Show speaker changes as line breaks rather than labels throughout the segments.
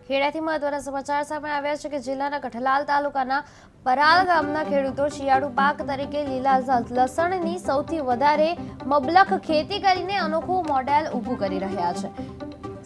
ખેડાથી મહત્વના સમાચાર સામે આવ્યા છે કે જિલ્લાના કઠલાલ તાલુકાના પરાલ ગામના ખેડૂતો શિયાળુ પાક તરીકે લીલા લસણની સૌથી વધારે મબલખ ખેતી કરીને અનોખું મોડેલ ઊભું કરી રહ્યા છે।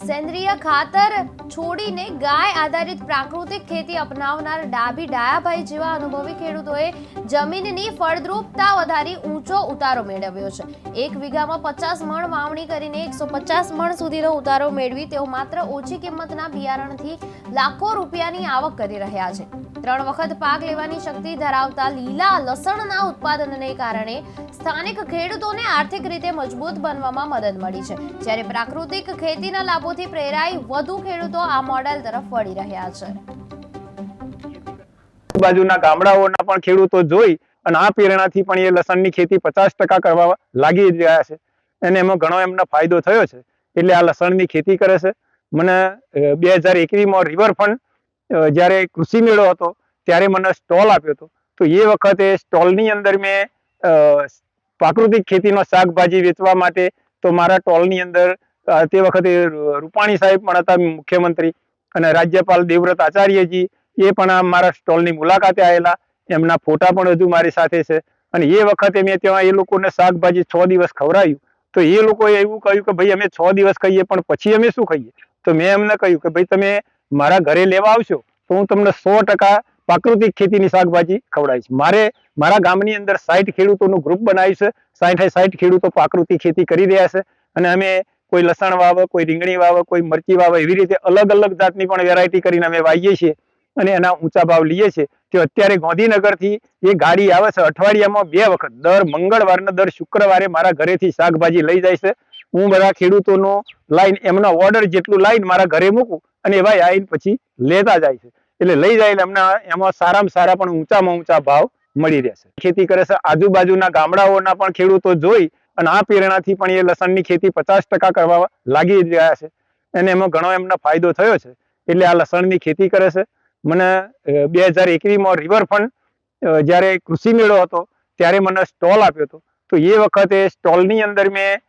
સેન્દ્રિય ખાતર છોડીને ગાય આધારિત પ્રાકૃતિક ખેતી અપનાવનાર ડાભી ડાયાભાઈ જેવા અનુભવી ખેડૂતોએ જમીનની ફળદ્રુપતા વધારી ઊંચો ઉતારો મેળવ્યો છે। 1 વીઘામાં 50 મણ વાવણી કરીને 150 મણ સુધીનો ઉતારો મેળવી તેઓ માત્ર ઓછી કિંમતના બિયારણથી લાખો રૂપિયાની આવક કરી રહ્યા છે। 3 વખત પાક લેવાની શક્તિ ધરાવતા લીલા લસણના ઉત્પાદનને કારણે સ્થાનિક ખેડૂતોને આર્થિક રીતે મજબૂત બનવામાં મદદ મળી છે, જ્યારે પ્રાકૃતિક ખેતીના લાભોથી પ્રેરાઈ વધુ ખેડૂતો આ મોડેલ તરફ વળી રહ્યા છે।
બાજુના ગામડાઓના પણ ખેડૂતો જોઈ અને આ પ્રેરણાથી પણ એ લસણની ખેતી 50% કરવા લાગી રહ્યા છે અને એમાં ઘણો એમને ફાયદો થયો છે, એટલે આ લસણની ખેતી કરે છે। મને 2021માં રિવરફ્રન્ટ જ્યારે કૃષિ મેળો હતો ત્યારે મને સ્ટોલ આપ્યો હતો, તો એ વખતે સ્ટોલની અંદર મેં પ્રાકૃતિક ખેતીનો શાકભાજી વેચવા માટે તો મારા સ્ટોલની અંદર તે વખતે રૂપાણી સાહેબ પણ હતા મુખ્યમંત્રી, અને રાજ્યપાલ દેવવ્રત આચાર્યજી એ પણ મારા સ્ટોલની મુલાકાતે આવેલા, એમના ફોટા પણ હજુ મારી સાથે છે। અને એ વખતે મેં ત્યાં એ લોકોને શાકભાજી 6 દિવસ ખવડાવ્યું, તો એ લોકોએ એવું કહ્યું કે ભાઈ અમે 6 દિવસ ખાઈએ પણ પછી અમે શું ખાઈએ? તો મેં એમને કહ્યું કે ભાઈ તમે મારા ઘરે લેવા આવશો તો હું તમને 100% પ્રાકૃતિક ખેતીની શાકભાજી ખવડાવીશ। મારા ગામની અંદર 60 ખેડૂતોનું ગ્રુપ બનાવ્યું છે, 60 ખેડૂતો પ્રાકૃતિક ખેતી કરી રહ્યા છે, અને અમે કોઈ લસણ વાવે, કોઈ રીંગણી વાવે, કોઈ મરચી વાવે, એવી રીતે અલગ અલગ જાતની પણ વેરાયટી કરીને અમે વાવીએ છીએ અને એના ઊંચા ભાવ લઈએ છીએ। તો અત્યારે ગાંધીનગરથી એ ગાડી આવે છે, અઠવાડિયામાં 2 વખત, દર મંગળવાર ને દર શુક્રવારે મારા ઘરેથી શાકભાજી લઈ જાય છે। હું બધા ખેડૂતોનો લાઈન એમના ઓર્ડર જેટલું લાઈન મારા ઘરે મૂકું અને એવા આવીને પછી લેતા જાય છે, એટલે લઈ જાય એમને એમાં સારામાં સારા પણ ઊંચામાં ઊંચા ભાવ મળી રહેશે। ખેતી કરે છે આજુબાજુના ગામડાઓના પણ ખેડૂતો જોઈ અને આ પ્રેરણાથી પણ એ લસણની ખેતી 50% કરવા લાગી રહ્યા છે અને એમાં ઘણો એમને ફાયદો થયો છે, એટલે આ લસણની ખેતી કરે છે। મને 2021માં રિવરફ્રન્ટ જ્યારે કૃષિ મેળો હતો ત્યારે મને સ્ટોલ આપ્યો હતો, તો એ વખતે સ્ટોલની અંદર મેં